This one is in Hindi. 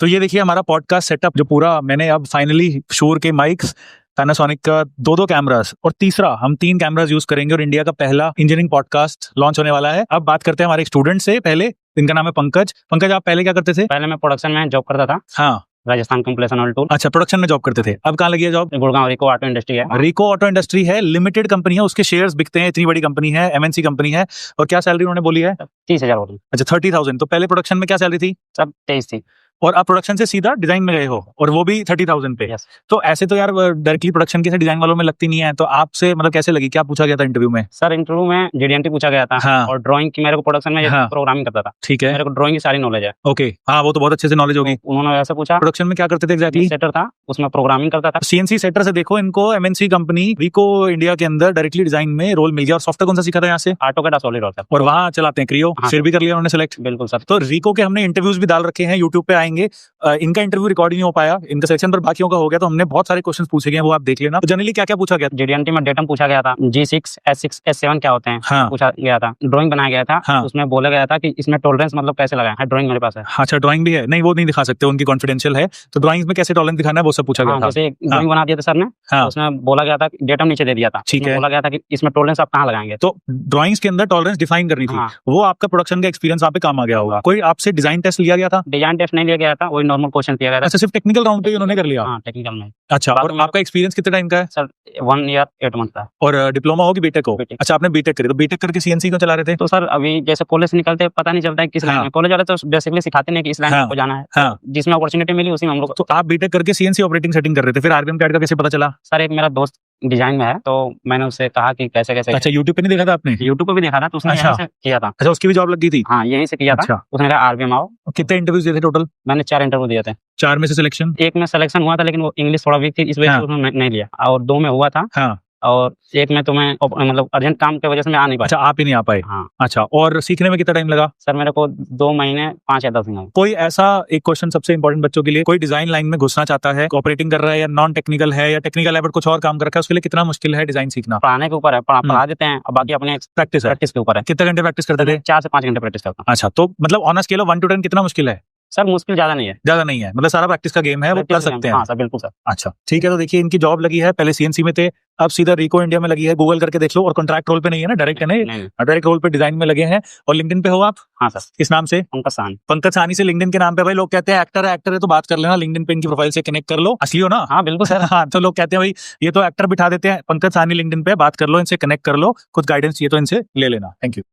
तो ये देखिए हमारा पॉडकास्ट सेटअप जो पूरा मैंने अब फाइनली शूर के माइक्स, पैनासोनिक का दो कैमरास और तीसरा हम 3 कैमरास यूज करेंगे और इंडिया का पहला इंजीनियरिंग पॉडकास्ट लॉन्च होने वाला है। अब बात करते हैं हमारे एक स्टूडेंट से। पहले इनका नाम है पंकज। पंकज, आप पहले क्या करते थे? पहले मैं प्रोडक्शन में जॉब करता था। हाँ, राजस्थान कंप्रेशन ऑयल टूल। अच्छा, प्रोडक्शन में जॉब करते थे। अब कहाँ लगी है जॉब? गुड़गांव रिको ऑटो इंडस्ट्री है। रिको ऑटो इंडस्ट्री है, लिमिटेड कंपनी है, उसके शेयर्स बिकते हैं, इतनी बड़ी कंपनी है, एमएनसी कंपनी है। और क्या सैलरी उन्होंने बोली है? 30,000 होती। अच्छा, 30,000। तो पहले प्रोडक्शन में क्या सैलरी थी? सब 23 थी। और आप प्रोडक्शन से सीधा डिजाइन में गए हो और वो भी 30,000 पे। Yes. तो ऐसे तो यार डायरेक्टली प्रोडक्शन के डिजाइन वालों में लगती नहीं है। तो आपसे मतलब कैसे लगी, क्या पूछा गया था इंटरव्यू में? सर इंटरव्यू में जीडीएनटी पूछा गया था। हाँ। और ड्राइंग की मेरे को प्रोडक्शन में हाँ। प्रोग्रामिंग करता था। ठीक है, मेरे को ड्राइंग की सारी नॉलेज है। ओके, हाँ वो तो बहुत अच्छे से नॉलेज होगी। तो उन्होंने ऐसे पूछा प्रोडक्शन में क्या करते थे एग्जैक्टली? सेटर था, उसमें प्रोग्रामिंग करता था। सीएनसी सेटर से देखो इनको एमएनसी कंपनी रिको इंडिया के अंदर डायरेक्टली डिजाइन में रोल मिल गया। और सॉफ्टवेयर कौन सा सीखा था यहाँ से? AutoCAD solid work. और वहाँ चलाते हैं क्रियो। हाँ, फिर भी कर लिया उन्होंने सेलेक्ट। बिल्कुल सर। तो रिको के हमने इंटरव्यूज भी डाल रखे हैं, यूट्यूब पे आएंगे। इनका इंटरव्यू रिकॉर्ड नहीं हो पाया, इनका सिलेक्शन पर बाकियों का हो गया। तो हमने बहुत सारे क्वेश्चन पूछे गए, वो आप देख लेना। तो जनरली क्या क्या पूछा गया? जीडीएनटी में डेटम पूछा गया था, G6, S6, S7 क्या होते हैं। हाँ। पूछा गया था। ड्राइंग बनाया गया था। हाँ। उसमें बोला गया था कि इसमें टॉलरेंस मतलब कैसे लगाएं। ड्राइंग मेरे पास है। अच्छा, ड्राइंग भी है? नहीं, वो नहीं दिखा सकते, उनकी कॉन्फिडेंशियल है। तो ड्राइंग्स में कैसे टॉलरेंस दिखाना है वो सब पूछा गया था। जैसे ड्राइंग बना दिया था सर ने। हाँ। उसमें बोला गया था, डेटम नीचे दे दिया था। ठीक है। बोला गया था कि इसमें टॉलरेंस आप कहाँ लगाएंगे। तो ड्राइंग्स के अंदर टॉलरेंस डिफाइन करनी थी। हाँ। वो आपका प्रोडक्शन का एक्सपीरियंस वहाँ पे काम आ गया होगा। कोई आपसे डिजाइन टेस्ट लिया गया था? डिजाइन टेस्ट नहीं लिया गया था, वही नॉर्मल क्वेश्चन किया गया था। अच्छा, सिर्फ टेक्निकल राउंड पे ही उन्होंने कर लिया? हाँ, टेक्निकल में। अच्छा, बाद और में आपका एक्सपीरियंस कितने टाइम का है? सर 1 ईयर 8 मंथ था। और डिप्लोमा हो कि बीटेक हो? बीटेक। अच्छा, आपने बीटेक करी। तो बीटेक करके सीएनसी क्यों चला रहे थे? तो सर अभी जैसे कॉलेज से निकलते पता नहीं चलता है किस लाइन हाँ। में। कॉलेज वाले तो बेसिकली सिखाते नहीं कि इस लाइन हाँ। में जाना है। हाँ। जिसमें अपॉर्चुनिटी मिली उसी में हम लोग। तो आप बीटेक करके सीएनसी ऑपरेटिंग सेटिंग कर रहे थे, फिर आरबीएम कैड का कैसे पता चला? सर एक मेरा दोस्त डिजाइन में है, तो मैंने उससे कहा कि कैसे कैसे। अच्छा, यूट्यूब पे नहीं देखा था आपने? यूट्यूब पे भी देखा था, तो उसने अच्छा। यहीं से किया था। अच्छा, उसकी भी जॉब लग गई थी? हाँ, यहीं से किया था। अच्छा। उसने कहा आरबीएम आओ। कितने इंटरव्यूज दिए थे टोटल? मैंने 4 इंटरव्यू दिए थे। 4 में से सिलेक्शन? एक में सिलेक्शन हुआ था, लेकिन वो इंग्लिश थोड़ा वीक थी, इस वजह हाँ। से उसने नहीं लिया। और 2 में हुआ था। हाँ। और एक में तो मैं मतलब अर्जेंट काम की वजह से मैं आ नहीं पाया। अच्छा, आप ही नहीं आ पाए? हाँ। अच्छा, और सीखने में कितना टाइम लगा? सर मेरे को 2 महीने 5 या 10 दिन। कोई ऐसा एक क्वेश्चन सबसे इंपॉर्टेंट बच्चों के लिए, कोई डिजाइन लाइन में घुसना चाहता है, ऑपरेटिंग कर रहा है या नॉन टेक्निकल है या टेक्निकल है बट कुछ और काम कर रखा है, उसके लिए कितना मुश्किल है डिजाइन सीखना? पढ़ाने के ऊपर है, पढ़ा देते हैं, और बाकी अपने प्रैक्टिस है? प्रैक्टिस के ऊपर है। कितने घंटे प्रैक्टिस करते थे? 4 से 5 घंटे प्रैक्टिस करता हूँ। अच्छा, तो मतलब on a scale of 1 to 10 कितना मुश्किल है? सर मुश्किल ज्यादा नहीं है। ज्यादा नहीं है, मतलब सारा प्रैक्टिस का गेम है, वो कर सकते हैं। हाँ सर, बिल्कुल सर। अच्छा, ठीक है। तो देखिए इनकी जॉब लगी है, पहले सीएनसी में थे, अब सीधा रिको इंडिया में लगी है। गूगल करके देख लो। और कॉन्ट्रैक्ट रोल पे नहीं है ना, डायरेक्ट है ना, नहीं। डायरेक्ट रोल पे डिजाइन में लगे हैं। और लिंक्डइन पे हो आप? हाँ सर। किस नाम से? पंकज साहनी। पंकज साहनी से लिंक्डइन के नाम पे। भाई लोग कहते हैं एक्टर है तो बात कर लेना, लिंक्डइन पे इनकी प्रोफाइल से कनेक्ट कर लो। असली हो ना? हाँ बिल्कुल सर। हाँ, तो लोग कहते हैं भाई ये तो एक्टर बिठा देते हैं। पंकज साहनी लिंक्डइन पे बात कर लो, इनसे कनेक्ट कर लो, कुछ गाइडेंस चाहिए तो इनसे ले लेना। Thank you.